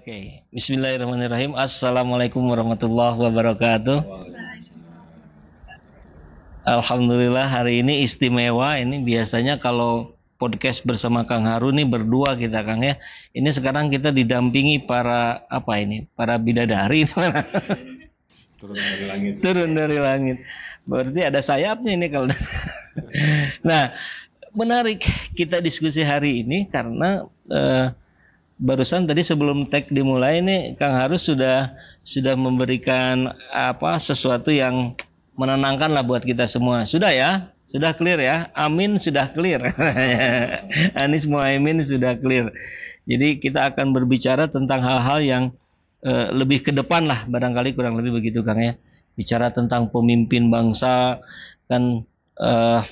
Oke, Bismillahirrahmanirrahim. Assalamualaikum warahmatullahi wabarakatuh. Alhamdulillah hari ini istimewa. Ini biasanya kalau podcast bersama Kang Haru nih berdua kita, Kang ya. Ini sekarang kita didampingi para para bidadari. Turun dari langit. Turun dari langit. Berarti ada sayapnya ini kalau. Nah, menarik kita diskusi hari ini karena barusan tadi sebelum tag dimulai nih Kang Harus sudah memberikan sesuatu yang menenangkan lah buat kita semua. Sudah ya? Sudah clear ya? Amin sudah clear. Anies Muhaimin sudah clear. Jadi kita akan berbicara tentang hal-hal yang lebih ke depan lah, barangkali kurang lebih begitu Kang ya. Bicara tentang pemimpin bangsa kan,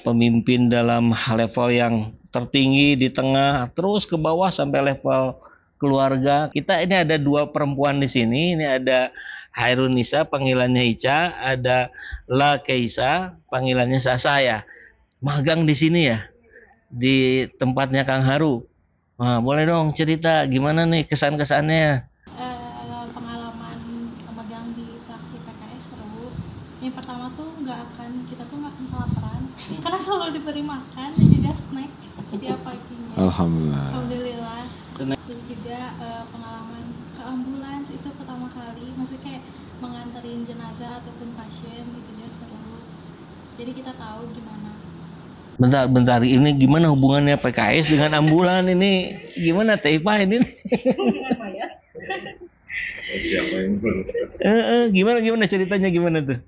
pemimpin dalam level yang tertinggi, di tengah, terus ke bawah sampai level keluarga. Kita ini ada dua perempuan di sini. Ini ada Hairunisa, panggilannya Ica, ada La Keisa, panggilannya Sasa ya. Magang di sini ya, di tempatnya Kang Haru. Nah, boleh dong cerita gimana nih kesan-kesannya? Pengalaman magang di fraksi PKS seru. Yang pertama tuh kita tuh nggak akan kelaparan karena selalu diberi makan dan juga snack setiap paginya. Alhamdulillah. Terus juga pengalaman ke ambulans itu pertama kali, maksudnya kayak menganterin jenazah ataupun pasien gitu ya, seru. Jadi kita tahu gimana. Bentar, ini gimana hubungannya PKS dengan ambulan ini? Gimana Teh Ipa ini? Dengan mayat. Siapa yang Gimana ceritanya gimana tuh?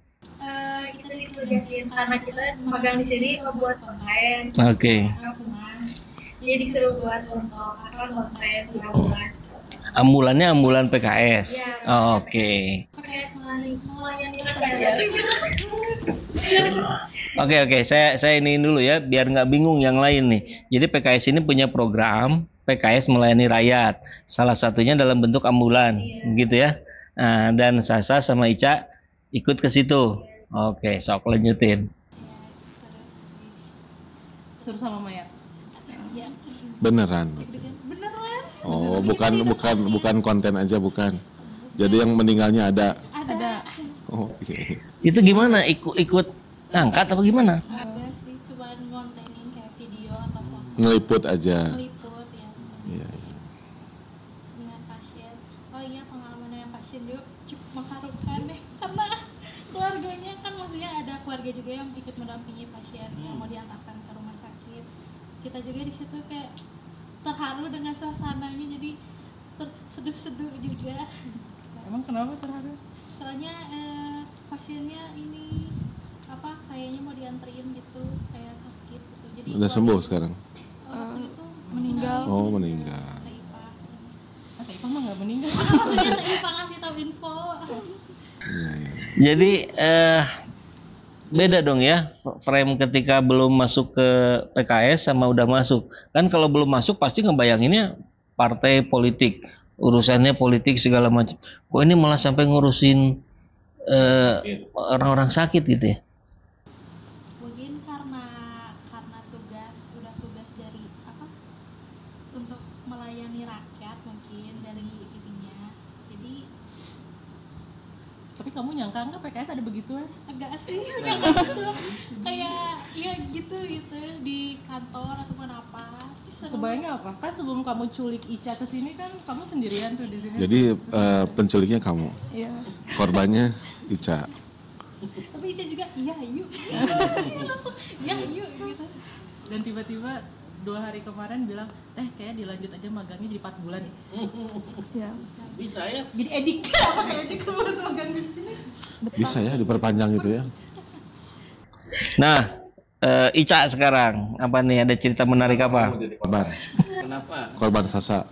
Kita disuruhin karena kita magang di sini ngebuat konten. Oke. Jadi disuruh buat konten di ambulan. Ambulannya ambulan PKS. Ya, Oke. PKS melayani rakyat. Oke. Saya ini dulu ya, biar nggak bingung yang lain nih. Jadi PKS ini punya program PKS melayani rakyat. Salah satunya dalam bentuk ambulan, gitu ya. Nah, dan Sasa sama Ica ikut ke situ. Oke, sok lanjutin. Suruh sama mayat. Ya. beneran? Beneran? Oh, bukan konten aja, bukan. Jadi yang meninggalnya ada. Ada. Oh, iya. Itu gimana? Ikut ngangkat apa gimana? Ada sih, cuma ngontenin kayak video atau foto. Ngeliput aja. Meliput ya. Iya. Dengan pasien. Oh iya, pengalaman yang pasien juga cukup mengharukan deh, karena keluarganya kan, maksudnya ada keluarga juga yang ikut mendampingi pasien yang mau diantarkan ke rumah sakit. Kita juga di situ kayak terharu dengan suasananya, jadi terseduh-seduh juga. Emang kenapa terharu? Soalnya pasiennya ini kayaknya mau dianterin gitu, kayak sakit gitu. Jadi Udah sembuh sekarang? waktu itu meninggal. Oh, meninggal. Teh Ipa. Teh Ipa mah nggak meninggal. Maksudnya Teh Ipa ngasih tahu info. Iya. Jadi beda dong ya frame ketika belum masuk ke PKS sama udah masuk. Kan kalau belum masuk pasti ngebayanginnya partai politik, urusannya politik segala macam. Kok ini malah sampai ngurusin orang-orang sakit gitu ya? Mungkin karena tugas dari untuk melayani rakyat, mungkin dari ininya. Jadi Tapi kamu nyangka nggak PKS ada begitu ya? agak sih kayak ya gitu di kantor ataupun apa. Seru. Kebayangnya apa? Kan sebelum kamu culik Ica ke sini kan kamu sendirian tuh di sini. Jadi penculiknya kamu, Iya. korbannya Ica. Tapi itu juga iya yuk ya yuk gitu. Dan tiba-tiba 2 hari kemarin bilang, kayak dilanjut aja magangnya di 4 bulan. Ya, Bisa ya? Jadi edik. Apa kayak edik kemarin magang di sini? Bisa ya diperpanjang gitu ya? Nah, Ica sekarang apa nih, ada cerita menarik apa? Korban. Kenapa? Korban Sasa.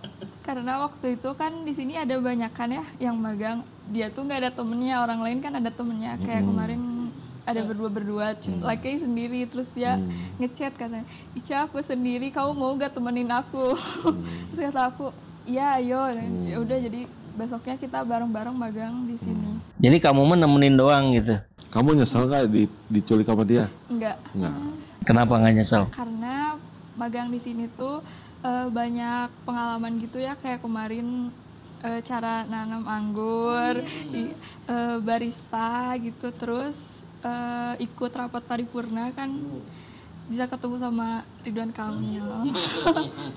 karena waktu itu kan di sini ada banyak kan ya yang magang. Dia tuh nggak ada temennya, orang lain kan ada temennya. Kayak kemarin ada berdua, laki sendiri, terus dia ngechat katanya, Ica aku sendiri, kamu mau gak temenin aku? Terus kata aku, iya ayo. Ya udah, jadi besoknya kita bareng-bareng magang di sini. Jadi kamu nemenin doang gitu? Kamu nyesel nggak diculik sama dia? Enggak. Kenapa nggak nyesel? Karena magang di sini tuh banyak pengalaman gitu ya, kayak kemarin cara nanam anggur, barista gitu, terus ikut rapat paripurna kan bisa ketemu sama Ridwan Kamil.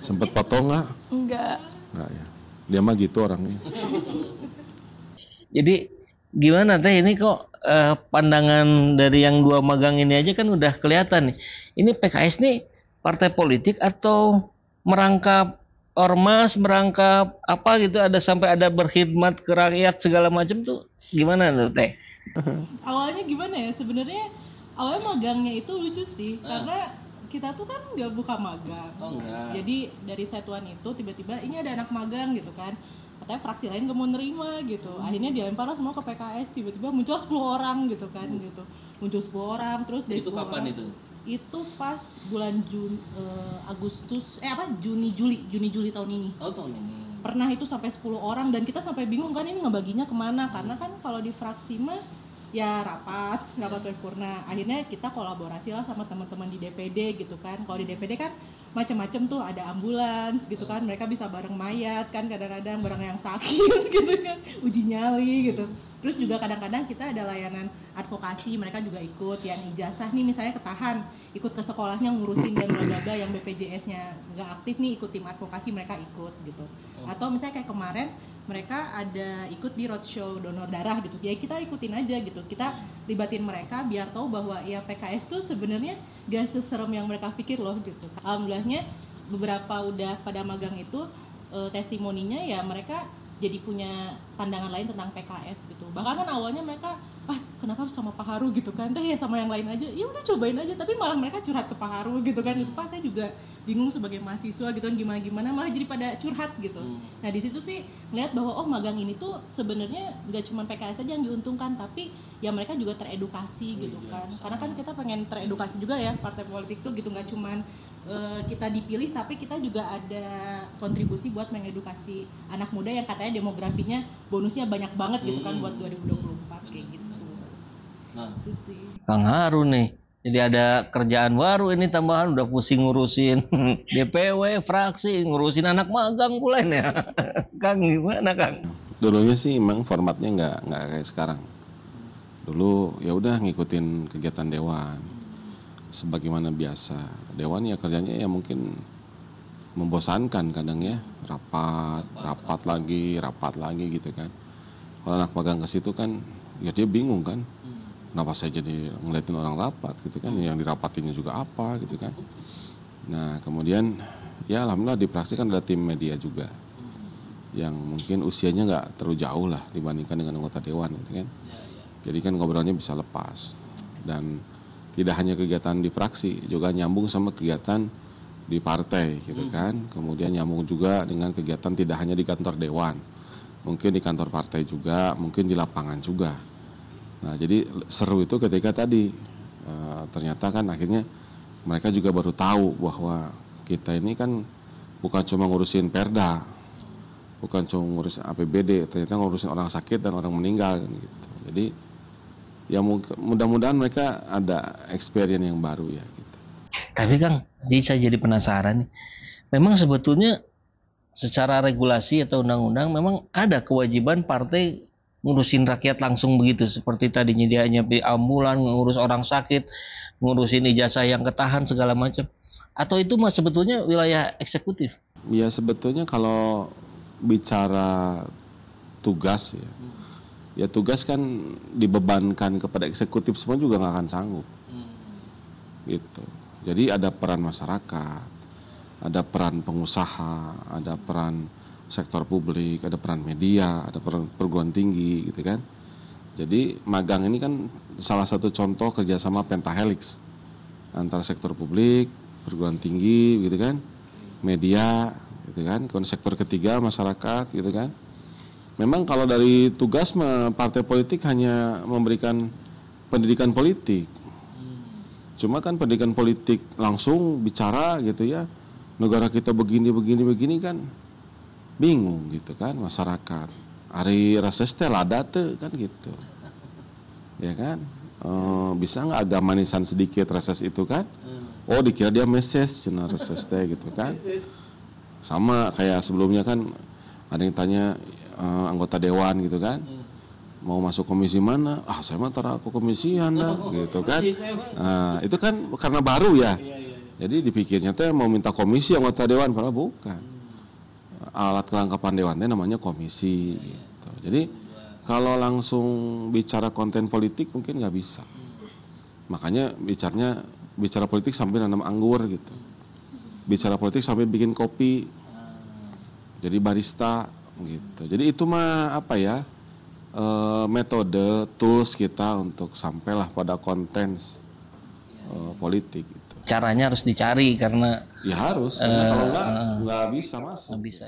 Sempet foto nggak? Enggak. Nggak ya. Dia mah gitu orangnya. Jadi gimana teh ini kok pandangan dari yang dua magang ini aja kan udah kelihatan nih. Ini PKS nih partai politik atau merangkap ormas, merangkap apa gitu, ada sampai ada berkhidmat ke rakyat segala macam tuh gimana tuh teh? Awalnya gimana ya, sebenarnya awalnya magangnya itu lucu sih, karena kita tuh kan nggak buka magang. Jadi dari satuan itu tiba-tiba ini ada anak magang gitu kan, katanya fraksi lain gak mau nerima gitu, akhirnya dilempar lah semua ke PKS, tiba-tiba muncul 10 orang gitu kan, gitu muncul 10 orang, terus dari Itu 10 kapan orang, itu? itu pas bulan Juni-Juli tahun ini. Oh, tahun ini. Pernah itu sampai 10 orang dan kita sampai bingung kan ini ngebaginya kemana, karena kan kalau di fraksi mah ya rapat paripurna. Akhirnya kita kolaborasi lah sama teman-teman di DPD gitu kan. Kalau di DPD kan macam-macam tuh, ada ambulans gitu kan, mereka bisa bareng mayat kan, kadang-kadang bareng yang sakit gitu kan, uji nyali gitu. Terus juga kadang-kadang kita ada layanan advokasi, mereka juga ikut, yang ijazah nih misalnya ketahan, ikut ke sekolahnya ngurusin dan bla bla bla, yang BPJS-nya nggak aktif nih ikut tim advokasi, mereka ikut gitu. Atau misalnya kayak kemarin mereka ada ikut di roadshow donor darah gitu, ya kita ikutin aja gitu, kita libatin mereka biar tahu bahwa ya PKS tuh sebenarnya gak seserem yang mereka pikir loh gitu. Alhamdulillahnya beberapa udah pada magang itu testimoninya ya mereka jadi punya pandangan lain tentang PKS gitu. Bahkan kan awalnya mereka, kenapa harus sama Pak Haru gitu kan, ya sama yang lain aja, ya udah cobain aja, tapi malah mereka curhat ke Pak Haru gitu kan. Itu Pak, saya juga bingung sebagai mahasiswa gitu kan, gimana malah jadi pada curhat gitu. Nah di situ sih ngeliat bahwa magang ini tuh sebenarnya nggak cuma PKS aja yang diuntungkan, tapi ya mereka juga teredukasi gitu kan. Karena kan kita pengen teredukasi juga ya, partai politik tuh gitu, nggak cuma kita dipilih, tapi kita juga ada kontribusi buat mengedukasi anak muda yang katanya demografinya bonusnya banyak banget gitu kan buat 2024 kayak gitu. Nah, Itu sih. Kang Harun nih, jadi ada kerjaan baru ini tambahan, udah pusing ngurusin DPW, fraksi, ngurusin anak magang pula ini ya. Kang gimana Kang? Dulunya sih emang formatnya nggak kayak sekarang. Dulu ya udah ngikutin kegiatan dewan sebagaimana biasa. Dewan ya kerjanya ya mungkin membosankan kadang ya, rapat lagi gitu kan. Kalau anak magang ke situ kan ya dia bingung kan, kenapa saya jadi ngeliatin orang rapat gitu kan, yang dirapatinya juga apa gitu kan. Nah kemudian ya alhamdulillah di praksi kan ada tim media juga yang mungkin usianya nggak terlalu jauh lah dibandingkan dengan anggota dewan gitu kan. Jadi kan ngobrolnya bisa lepas, dan tidak hanya kegiatan di fraksi, juga nyambung sama kegiatan di partai gitu kan. Kemudian nyambung juga dengan kegiatan tidak hanya di kantor dewan, mungkin di kantor partai juga, mungkin di lapangan juga. Nah jadi seru itu ketika tadi ternyata kan akhirnya mereka juga baru tahu bahwa kita ini kan bukan cuma ngurusin perda, bukan cuma ngurusin APBD, ternyata ngurusin orang sakit dan orang meninggal gitu. Jadi ya mudah-mudahan mereka ada experience yang baru ya gitu. Tapi Kang, saya jadi penasaran nih. Memang sebetulnya secara regulasi atau undang-undang memang ada kewajiban partai ngurusin rakyat langsung begitu, seperti tadi nyedianya ambulan, ngurus orang sakit, ngurusin ijazah yang ketahan segala macam. Atau itu mah sebetulnya wilayah eksekutif? Ya sebetulnya kalau bicara tugas ya tugas kan dibebankan kepada eksekutif semua juga nggak akan sanggup gitu. Jadi ada peran masyarakat, ada peran pengusaha, ada peran sektor publik, ada peran media, ada peran perguruan tinggi gitu kan. Jadi magang ini kan salah satu contoh kerjasama pentahelix antara sektor publik, perguruan tinggi gitu kan, media gitu kan, kemudian sektor ketiga masyarakat gitu kan. Memang kalau dari tugas partai politik hanya memberikan pendidikan politik. Cuma kan pendidikan politik langsung bicara gitu ya, negara kita begini kan bingung gitu kan masyarakat. Ari reses teh lada teu kan gitu. Ya kan? Bisa nggak agak manisan sedikit reses itu kan? Oh dikira dia meses cenah reses teh gitu kan. Sama kayak sebelumnya kan ada yang tanya anggota dewan gitu kan. Mau masuk komisi mana? Saya mah tara aku komisian dah gitu kan. Nah, itu kan karena baru ya. Jadi dipikirnya teh mau minta komisi anggota dewan, padahal bukan. Alat kelengkapan dewan teh namanya komisi gitu. Jadi kalau langsung bicara konten politik mungkin nggak bisa. Makanya bicara politik sambil nanam anggur gitu. Bicara politik sambil bikin kopi. Jadi barista gitu. Jadi itu mah apa ya? Metode, tools kita untuk sampailah pada konten politik gitu. Caranya harus dicari karena ya harus, karena kalau nggak bisa masuk. Nggak bisa.